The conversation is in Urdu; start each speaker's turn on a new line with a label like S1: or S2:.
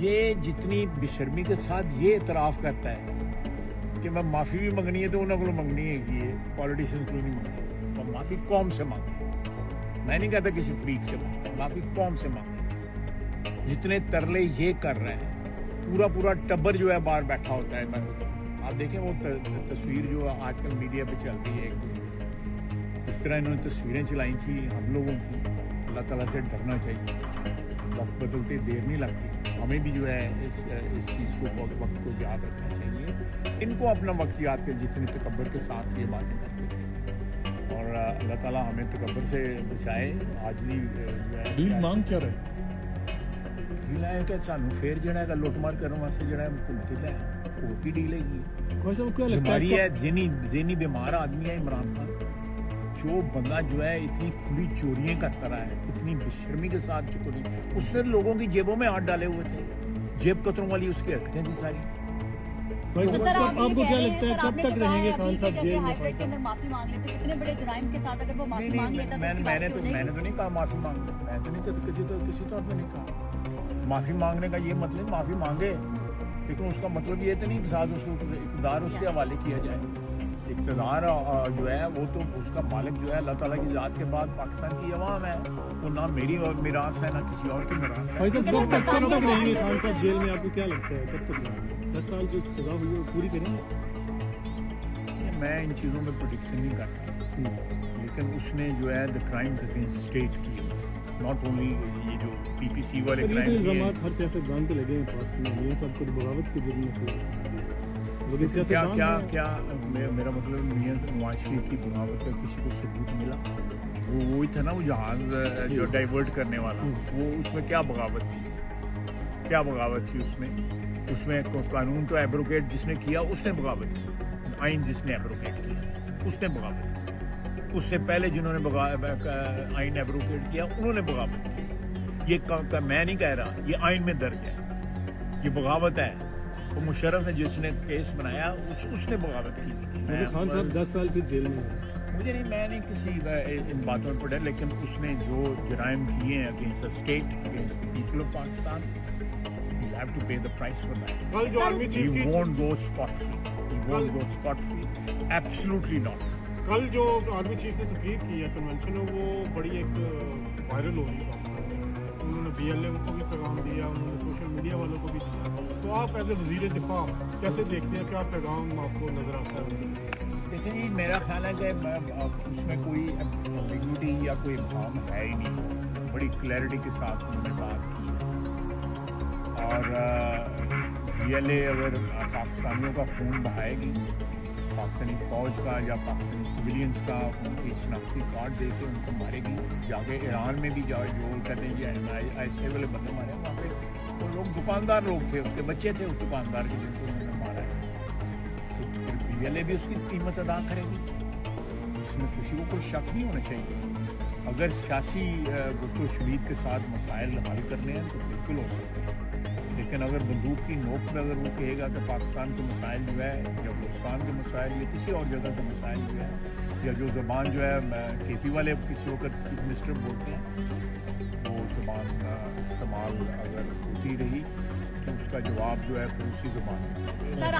S1: یہ جتنی بشرمی کے ساتھ یہ اعتراف کرتا ہے کہ میں معافی بھی منگنی ہے تو انہوں کو منگنی ہے کہ یہ پولیٹیشین کو نہیں منگنی، تو معافی قوم سے مانگے. میں نہیں کہتا کسی فریق سے مانگے، معافی قوم سے مانگے. جتنے ترلے یہ کر رہے ہیں، پورا ٹبر جو ہے باہر بیٹھا ہوتا ہے. آپ دیکھیں وہ تصویر جو آج کل میڈیا پہ چل رہی ہے، اس طرح انہوں نے تصویریں چلائی تھیں ہم لوگوں کی. اللہ تعالیٰ سے ڈرنا چاہیے، وقت بدلتے دیر نہیں لگتی. ہمیں بھی جو ہے اس چیز کو وقت کو یاد رکھنا چاہیے. ان کو اپنا وقت یاد کر جتنے تکبر کے ساتھ یہ باتیں کرتے تھے. اور اللہ تعالیٰ ہمیں تکبر سے بچائے. عاجزی جو ہے
S2: ڈیل مانگ کیا رہے
S1: ڈیل ہے کہ سانو پھر جڑا ہے لوٹ مار کرنے واسطے جڑا ہے ڈیل ہے وہ کی ڈیل ہے گی. بیماری ہے، ذہنی بیمار آدمی ہے عمران خان. جو بندہ جو ہے اتنی کھلی چوریاں کرتا رہا ہے، اتنی بشرمی کے ساتھ چوری، اس نے لوگوں کی جیبوں میں ہاتھ ڈالے ہوئے تھے. جیب قطروں والی اس کی حرکتیں تھی ساری.
S2: آپ کو کیا لگتا ہے کب تک رہیں گے خان صاحب جیل میں؟
S3: معافی مانگ لیتے اتنے بڑے جرائم کے ساتھ، اگر وہ معافی مانگ لیتا
S1: میں نے تو نہیں کہا معافی مانگ، میں تو نہیں کسی طور پہ نہیں کہا معافی مانگنے کا. یہ مطلب معافی مانگے، لیکن اس کا مطلب یہ تو نہیں کہ ساتھ اس کو اقتدار اس کے حوالے کیا جائے. اقتدار جو ہے وہ تو اس کا مالک جو ہے اللہ تعالیٰ کی ذات کے بعد پاکستان کی عوام ہے. وہ نہ میری اور میراث ہے نہ کسی اور کی میراث ہے.
S2: کب تک رہیں گے خان صاحب جیل میں؟ آپ کو کیا لگتا ہے کب تک رہیں گے؟ 10 سال جو سزا ہوئی ہے وہ پوری کریں گے؟
S1: میں ان چیزوں میں پروڈکشن نہیں کرتا، لیکن اس نے جو ہے دا کرائمز اگینسٹ اسٹیٹ کی، ناٹ اونلی یہ جو پی پی سی والے
S2: یہ
S1: کرائم
S2: الزامات ہر سیاستدان پہ لگے ہیں پاس میں. یہ سب کو بغاوت کے جرم میں
S1: کیا میرا مطلب میاں نواز شریف کی بغاوت کا کسی کو ثبوت ملا؟ وہ وہی تھا نا، وہ جہاز جو ڈائیورٹ کرنے والا، وہ اس میں کیا بغاوت تھی؟ کیا بغاوت تھی اس میں؟ اس میں قانون تو ایبروگیٹ جس نے کیا اس نے بغاوت کی. آئین جس نے ایبروگیٹ کیا اس نے بغاوت کی. اس سے پہلے جنہوں نے آئین ایبروگیٹ کیا انہوں نے بغاوت کی. یہ میں نہیں کہہ رہا، یہ آئین میں درج ہے، یہ بغاوت ہے. تو مشرف نے جس نے کیس بنایا اس نے بغاوت کی.
S2: خان صاحب 10 سال پھر جیل میں
S1: مجھے نہیں، میں نہیں کسی ان باتوں میں پڑھا، لیکن اس نے جو جرائم کیے ہیں against state, against the people of Pakistan, you have to pay the price for that.
S4: کل جو army chief
S1: He won't go scot-free. He won't go scot-free. Absolutely not.
S4: کل جو آرمی چیف نے تقریر کی ہے کنونشن میں، وہ بڑی ایک وائرل ہو رہی ہے پاکستان میں. انہوں نے بی ایل اے کو بھی پیغام دیا، انہوں نے سوشل میڈیا والوں کو بھی دیا. تو آپ ایز اے وزیر دفاع کیسے دیکھتے ہیں؟ کیا پیغام آپ کو نظر آتا ہے؟
S1: دیکھیں جی، میرا خیال ہے کہ اس میں کوئی ایمبیگوٹی یا کوئی ابہام ہے ہی نہیں. بڑی کلیئرٹی کے ساتھ انہوں نے بات کی. اور بی ایل اے اگر پاکستانیوں کا خون بہائے گی، پاکستانی فوج کا یا پاکستانی سویلینس کا ان کی شناختی کارڈ دے کے ان کو مارے گی، جا کے ایران میں بھی جاؤ جو کہتے ہیں کہ ایسے والے بندے مارے، وہاں پہ وہ لوگ دکاندار لوگ تھے، اس کے بچے تھے اس دکاندار کے جن کو انہوں نے مارا ہے. تو پھر بی ایل اے بھی اس کی قیمت ادا کرے گی. اس میں کسی کو کوئی شک نہیں ہونا چاہیے. اگر سیاسی گفت و شنید کے ساتھ مسائل حل کرنے ہیں تو بالکل ہو سکتے ہیں، لیکن اگر بندوق کی نوک پہ اگر وہ کہے گا کہ پاکستان کے مسائل جو ہے یا بلوچستان کے مسائل یا کسی اور جگہ کے مسائل جو ہے، یا جو زبان جو ہے کے پی والے کسی وقت چیف منسٹر بولتے ہیں، وہ زبان استعمال اگر ہوتی رہی تو اس کا جواب جو ہے پھر اسی زبان میں